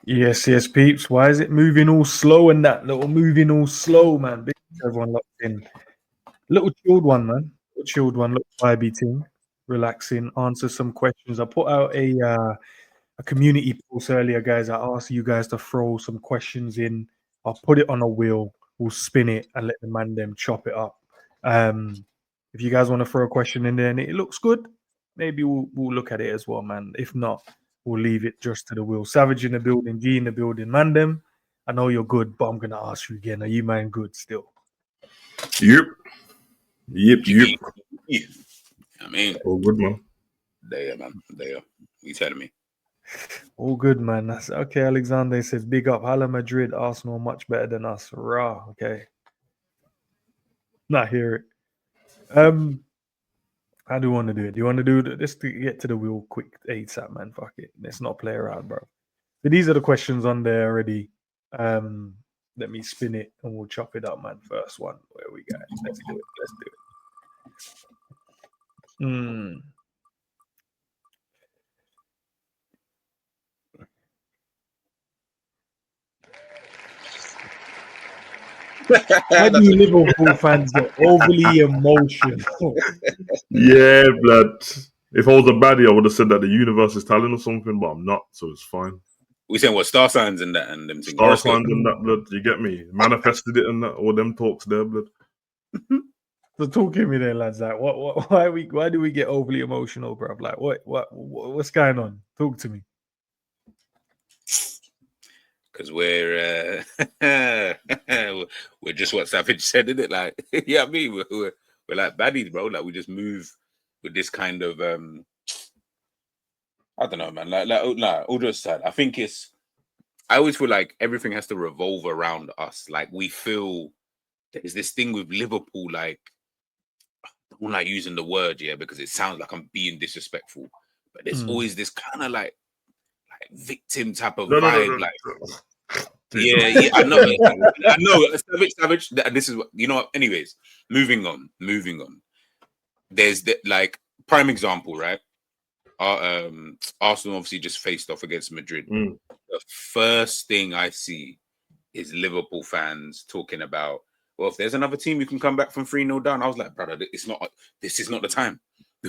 Yes, peeps. Why is it moving all slow and that little moving all slow, man? Big everyone locked in. Little chilled one, man. Little chilled one. Little vibey thing. Relaxing. Answer some questions. I put out a community post earlier, guys. I asked you guys to throw some questions in. I'll put it on a wheel. We'll spin it and let the man them chop it up. If you guys want to throw a question in there and it looks good, maybe we'll look at it as well, man. If not, we'll leave it just to the wheel. Savage in the building, G in the building, man. Them, I know you're good, but I'm gonna ask you again. Are you man good still? Yep. I mean, all good, man. There, man. There. You telling me? All good, man. That's okay. Alexander says, "Big up, Hala Madrid, Arsenal, much better than us." Rah. Okay. Not hear it. How do you want to do it? Do you want to do this to get to the wheel quick ASAP, man? Fuck it. Let's not play around, bro. So these are the questions on there already. Let me spin it and we'll chop it up, man. First one. Where we go? Let's do it. Why do Liverpool fans get overly emotional? Yeah, blood. If I was a baddie, I would have said that the universe is telling or something, but I'm not, so it's fine. We saying what star signs and that and them things. Star signs and that, blood. You get me? Manifested it and that, all them talks there, blood. So talk to me there, lads. Like, why do we get overly emotional, bro? Like, what's going on? Talk to me. Because we're just what Savage said, isn't it? Like, yeah, I mean, we're like baddies, bro. Like, we just move with this kind of I don't know, man. All jokes aside, I think I always feel like everything has to revolve around us. Like, we feel there's this thing with Liverpool, like, I don't like using the word, yeah, because it sounds like I'm being disrespectful. But there's always this kind of like victim type of vibe, like. Yeah, I know. Savage. This is what you know. Anyways, moving on. There's like prime example, right? Arsenal obviously just faced off against Madrid. The first thing I see is Liverpool fans talking about, well, if there's another team you can come back from 3-0 down. I was like, brother, this is not the time.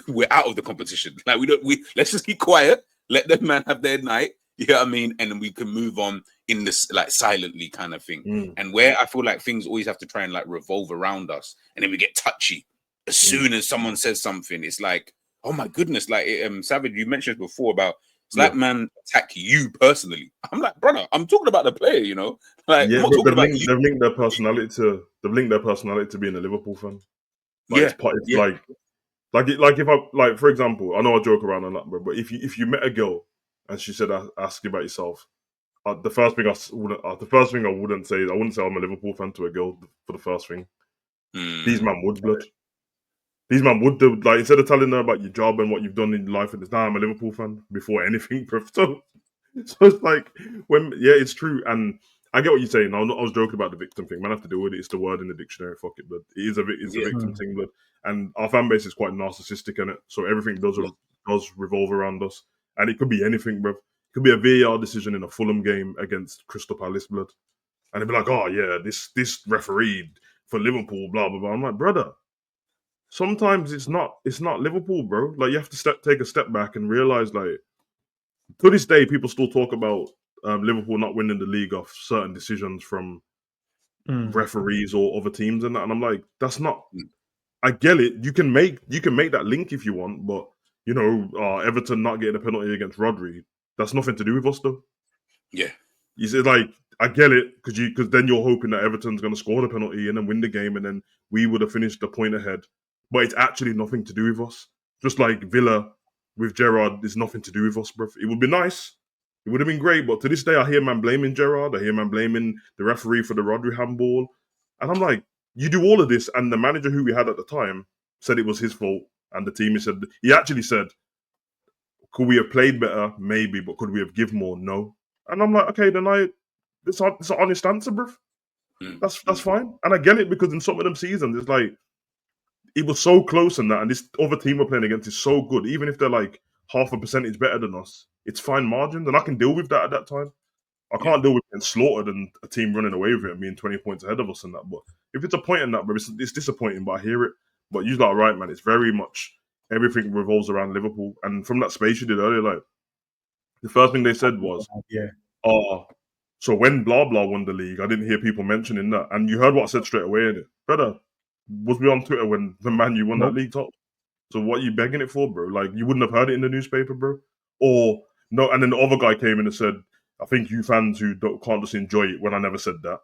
We're out of the competition. Like, let's just keep quiet. Let them man have their night. You know what I mean? And then we can move on in this like silently kind of thing. And where I feel like things always have to try and like revolve around us, and then we get touchy. As soon as someone says something, it's like, oh my goodness, like Savage, you mentioned before about that man attack you personally. I'm like, brother, I'm talking about the player, you know. Like, yeah, I'm not but talking about they've linked their personality to being a Liverpool fan. Like, it's like if I for example, I know I joke around a lot, bro, but if you met a girl and she said, "Ask you about yourself," the first thing I wouldn't say I'm a Liverpool fan to a girl for the first thing. These man would, blood. These man would do, like, instead of telling her about your job and what you've done in life, and it's now I'm a Liverpool fan before anything, bro. So it's like it's true, and I get what you're saying. I was joking about the victim thing. Man, I have to deal with it. It's the word in the dictionary. Fuck it, but it is a victim thing, but and our fan base is quite narcissistic in it, so everything does revolve around us, and it could be anything, bro. It could be a VAR decision in a Fulham game against Crystal Palace, blood, and they'd be like, "Oh yeah, this referee for Liverpool, blah blah blah." I'm like, brother, sometimes it's not Liverpool, bro. Like, you have to take a step back and realize, like, to this day, people still talk about Liverpool not winning the league off certain decisions from referees or other teams and that. And I'm like, that's not. I get it. You can make that link if you want, but you know, Everton not getting a penalty against Rodri, that's nothing to do with us, though. Yeah, you say, like, I get it, because then you're hoping that Everton's going to score the penalty and then win the game, and then we would have finished a point ahead. But it's actually nothing to do with us. Just like Villa with Gerrard is nothing to do with us, bro. It would be nice. It would have been great, but to this day, I hear man blaming Gerrard. I hear man blaming the referee for the Rodri handball. And I'm like, you do all of this, and the manager who we had at the time said it was his fault, and the team he actually said, could we have played better? Maybe, but could we have given more? No. And I'm like, okay, then it's an honest answer, bro. That's fine. And I get it, because in some of them seasons, it's like, it was so close in that, and this other team we're playing against is so good. Even if they're like half a percentage better than us, it's fine margins, and I can deal with that at that time. I can't deal with getting slaughtered and a team running away with it and being 20 points ahead of us and that. But if it's a point in that, bro, it's disappointing, but I hear it. But you're not right, man. It's very much everything revolves around Liverpool. And from that space you did earlier, like, the first thing they said was, so when blah blah won the league, I didn't hear people mentioning that. And you heard what I said straight away in it. Brother, was we on Twitter when the Man U won that league top? So what are you begging it for, bro? Like, you wouldn't have heard it in the newspaper, bro? Or no, and then the other guy came in and said, I think you fans who can't just enjoy it, when I never said that,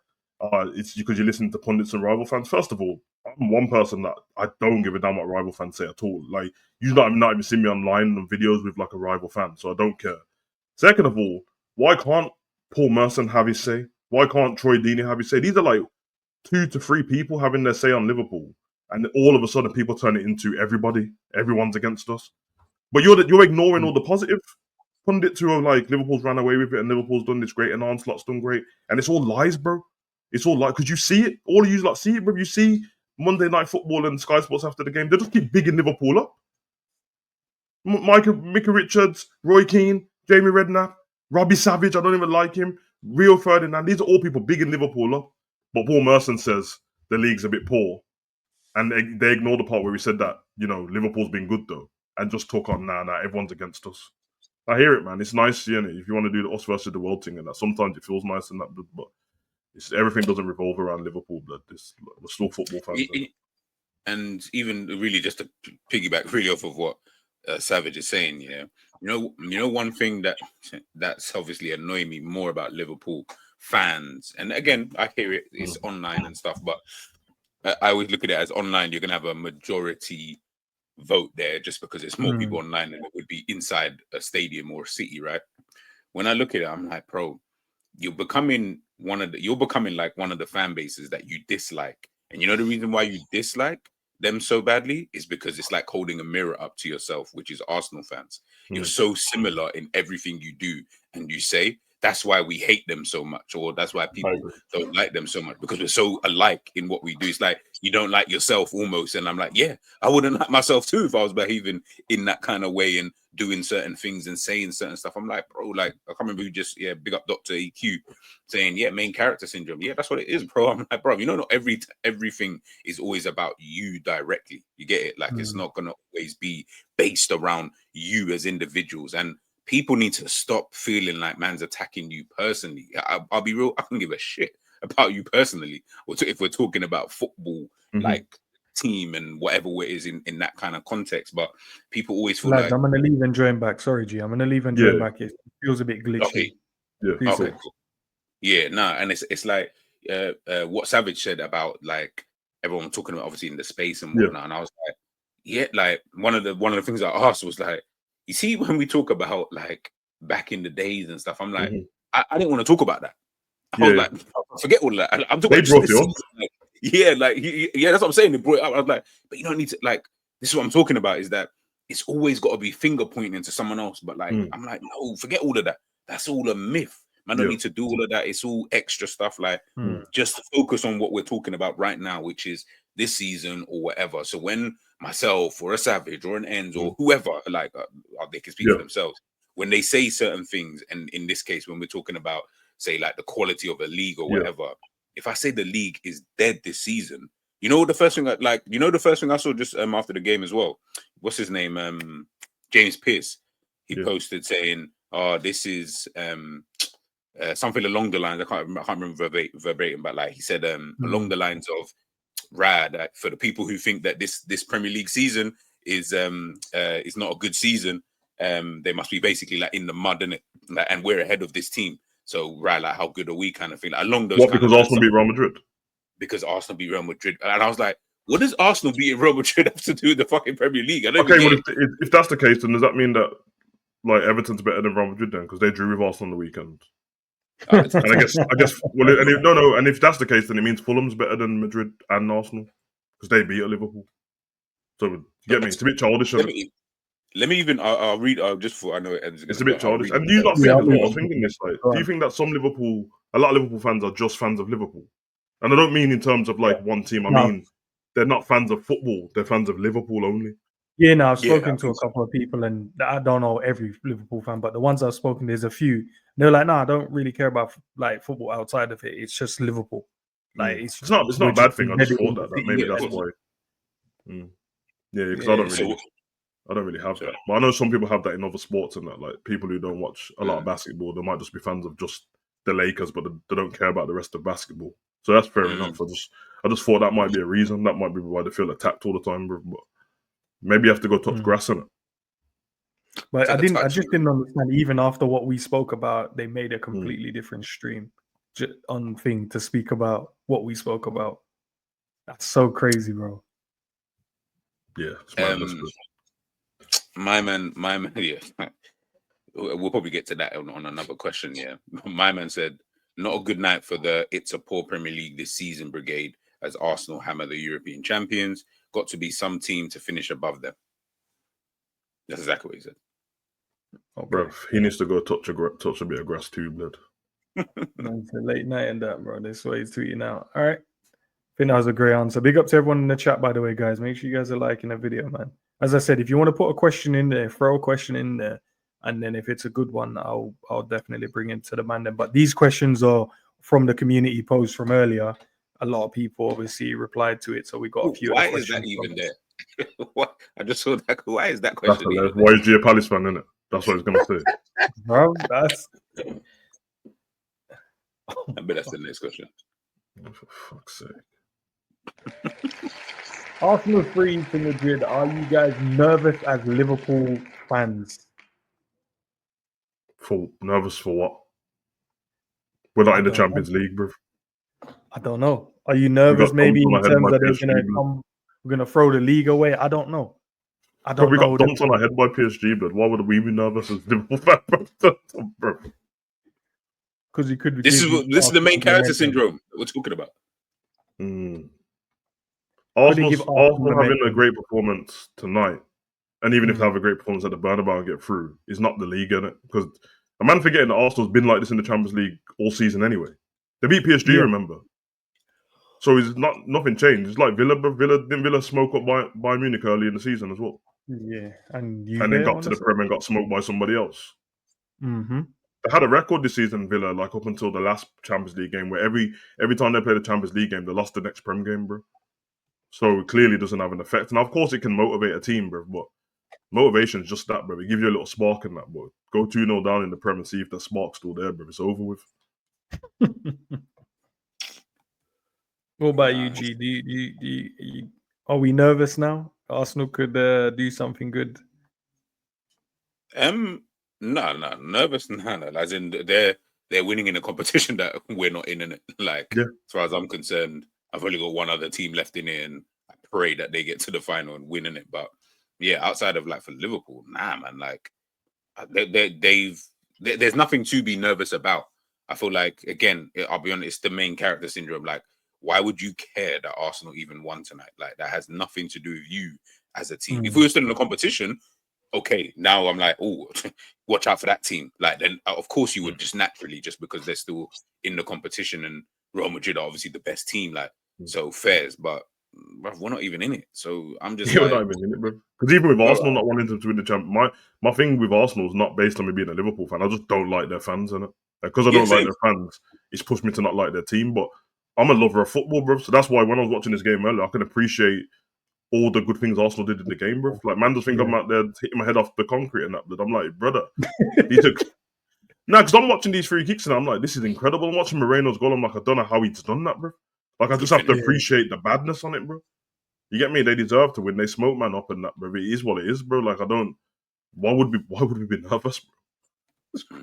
it's because you're listening to pundits and rival fans. First of all, I'm one person that I don't give a damn what rival fans say at all. Like, you not even seen me online on videos with like a rival fan, so I don't care. Second of all, why can't Paul Merson have his say? Why can't Troy Deeney have his say? These are like 2 to 3 people having their say on Liverpool, and all of a sudden people turn it into everyone's against us. But you're ignoring all the positive pundits who are like, Liverpool's ran away with it and Liverpool's done this great and Onslaught's done great, and it's all lies, bro. It's all lies because you see it. All of you like see it, bro. You see Monday Night Football and Sky Sports after the game. They just keep bigging Liverpool up. Micah Richards, Roy Keane, Jamie Redknapp, Robbie Savage. I don't even like him. Rio Ferdinand. These are all people bigging Liverpool up. But Paul Merson says the league's a bit poor, and they ignore the part where he said that, you know, Liverpool's been good though, and just talk on everyone's against us. I hear it, man. It's nice, seeing it. If you want to do the us versus the world thing, and that sometimes it feels nice and that, but everything doesn't revolve around Liverpool, blood. We're still football fans. And even really just to piggyback really off of what Savage is saying, you know, one thing that's obviously annoying me more about Liverpool fans, and again, I hear it's online and stuff, but I always look at it as online. You're gonna have a majority vote there just because it's more people online than it would be inside a stadium or a city, right? When I look at it, I'm like, bro, you're becoming like one of the fan bases that you dislike. And you know the reason why you dislike them so badly is because it's like holding a mirror up to yourself, which is Arsenal fans. You're so similar in everything you do and you say. That's why we hate them so much, or that's why people don't like them so much, because we're so alike in what we do. It's like you don't like yourself almost. And I'm like, yeah, I wouldn't like myself too if I was behaving in that kind of way and doing certain things and saying certain stuff. I'm like, bro, like, I can't remember who just, big up Dr. EQ saying, main character syndrome. Yeah, that's what it is, bro. I'm like, bro, you know, not everything is always about you directly. You get it? Like, it's not going to always be based around you as individuals. And people need to stop feeling like man's attacking you personally. I'll be real. I can give a shit about you personally. If we're talking about football, like team and whatever it is in that kind of context. But people always feel like... I'm going to leave and join back. Sorry, G. I'm going to leave and join back. It feels a bit glitchy. Okay. Yeah. Okay, cool. Yeah, and it's like what Savage said about like everyone talking about obviously in the space and whatnot. And I was like, like one of the things I asked was like, you see, when we talk about like back in the days and stuff, I'm like, I didn't want to talk about that. I was like, forget all that. I'm talking about this season. That's what I'm saying. They brought it up. I was like, but you don't need to, like, this is what I'm talking about, is that it's always got to be finger pointing to someone else. But like, I'm like, no, forget all of that. That's all a myth. Man, don't need to do all of that. It's all extra stuff. Like, just focus on what we're talking about right now, which is this season or whatever. So when myself or a Savage or an ENDZ or whoever, like, they can speak for themselves, when they say certain things, and in this case, when we're talking about, say, like the quality of a league or whatever, if I say the league is dead this season, you know, the first thing I saw just after the game as well, what's his name? James Pearce. He posted saying, "Oh, this is something along the lines. I can't remember verbatim, but like he said, along the lines of rad for the people who think that this Premier League season is not a good season. They must be basically like in the mud, innit? Like, and we're ahead of this team. So like how good are we, kind of thing, like, along those. What, because Arsenal beat Real Madrid? Because Arsenal beat Real Madrid, and I was like, what does Arsenal beating Real Madrid have to do with the fucking Premier League? Well, if that's the case, then does that mean that like Everton's better than Real Madrid then, because they drew with Arsenal on the weekend? And I guess, and if that's the case, then it means Fulham's better than Madrid and Arsenal because they beat Liverpool. So you get me? It's a bit childish. Let me even. I'll read. Just for I know it ends. It's a bit childish. And do you not think as well? I was thinking this. Like, do you think that a lot of Liverpool fans are just fans of Liverpool? And I don't mean in terms of like one team. I mean they're not fans of football. They're fans of Liverpool only. Yeah, no, I've Yeah, spoken I to a think so. couple of people, and I don't know every Liverpool fan, but the ones I've spoken, there's a few. They're like, no, I don't really care about like football outside of it. It's just Liverpool. Like It's not we're a just bad thing. I just embedded thought in the that city. maybe Yeah, that's of why. course. Yeah, because Yeah. I don't really have that. But I know some people have that in other sports and that. Like people who don't watch a lot of basketball, they might just be fans of just the Lakers, but they don't care about the rest of basketball. So that's fair enough. I just thought that might be a reason. That might be why they feel attacked all the time, bro. But maybe you have to go touch grass on it. But I Take a touch, just didn't understand. Even after what we spoke about, they made a Hmm. completely different stream on thing to speak about what we spoke about. That's so crazy, bro. Yeah, it's madness, bro. My man, yeah. We'll probably get to that on another question. Yeah, my man said, "Not a good night for the It's a Poor Premier League this season brigade as Arsenal hammer the European champions. Got to be some team to finish above them." That's exactly what he said. Okay. Bro, he needs to go touch a bit of grass too, blood. No, it's a late night and that, bro. This way he's tweeting out. All right. I think that was a great answer. Big up to everyone in the chat, by the way, guys. Make sure you guys are liking the video, man. As I said, if you want to put a question in there, throw a question in there. And then if it's a good one, I'll definitely bring it to the man then. But these questions are from the community post from earlier. A lot of people obviously replied to it. So we got a few Why of the is that questions even from there? What? I just saw that. Why is that That's question even hilarious. there? Why is he a Palace fan, innit? That's what he's gonna say. bro, that's I bet that's the next question. Oh, for fuck's sake. Arsenal 3 to Madrid. Are you guys nervous as Liverpool fans? Nervous for what? We're not in the don't know. Champions League, bro. I don't know. Are you nervous got maybe dumped on in our head terms by that they're PSG, gonna blood. come, we're gonna throw the league away? I don't know. I Bro, don't we know. got dumped on our head by PSG, blood. Why would we be nervous as Liverpool fans, bro? Because you could. This is the main character syndrome that we're talking about. Arsenal having a great performance tonight, and even if they have a great performance at the Bernabeu and get through, is not the league, innit? Because a man forgetting that Arsenal's been like this in the Champions League all season anyway. They beat PSG, remember? So it's nothing changed. It's like Villa smoke up by Bayern Munich early in the season as well. Yeah, and then got to the Prem and got smoked by somebody else. Mm-hmm. They had a record this season, Villa, like up until the last Champions League game, where every time they played a Champions League game, they lost the next Prem game, bro. So it clearly doesn't have an effect. Now, of course, it can motivate a team, bro, but motivation is just that, bro. It gives you a little spark in that, bro. Go 2-0 down in the Prem and see if the spark's still there, bro. It's over with. What about you, G? Do you, are we nervous now? Arsenal could do something good. No, nervous. No. As in, they're winning in a competition that we're not in it. Like, as far as I'm concerned, I've only got one other team left in it, and I pray that they get to the final and win in it. But yeah, outside of like for Liverpool, nah, man. Like, there's nothing to be nervous about. I feel like, again, I'll be honest, it's the main character syndrome. Like, why would you care that Arsenal even won tonight? Like, that has nothing to do with you as a team. If we were still in the competition, okay, now I'm like, oh, watch out for that team. Like, then of course you would just naturally, just because they're still in the competition, and Real Madrid are obviously the best team. Like, so fairs, but bruv, we're not even in it. So I'm just we're not even in it, bro. Because even with Arsenal not wanting to win the champ, my thing with Arsenal is not based on me being a Liverpool fan. I just don't like their fans, innit? Because I don't like their fans, it's pushed me to not like their team. But I'm a lover of football, bro. So that's why when I was watching this game earlier, I can appreciate all the good things Arsenal did in the game, bro. Like, man, just think I'm out there hitting my head off the concrete and that, but I'm like, brother, because I'm watching these free kicks and I'm like, this is incredible. I'm watching Moreno's goal. I'm like, I don't know how he's done that, bro. Like, I just have to appreciate the badness on it, bro. You get me? They deserve to win. They smoke man up and that, bro. It is what it is, bro. Like, why would we be nervous, bro?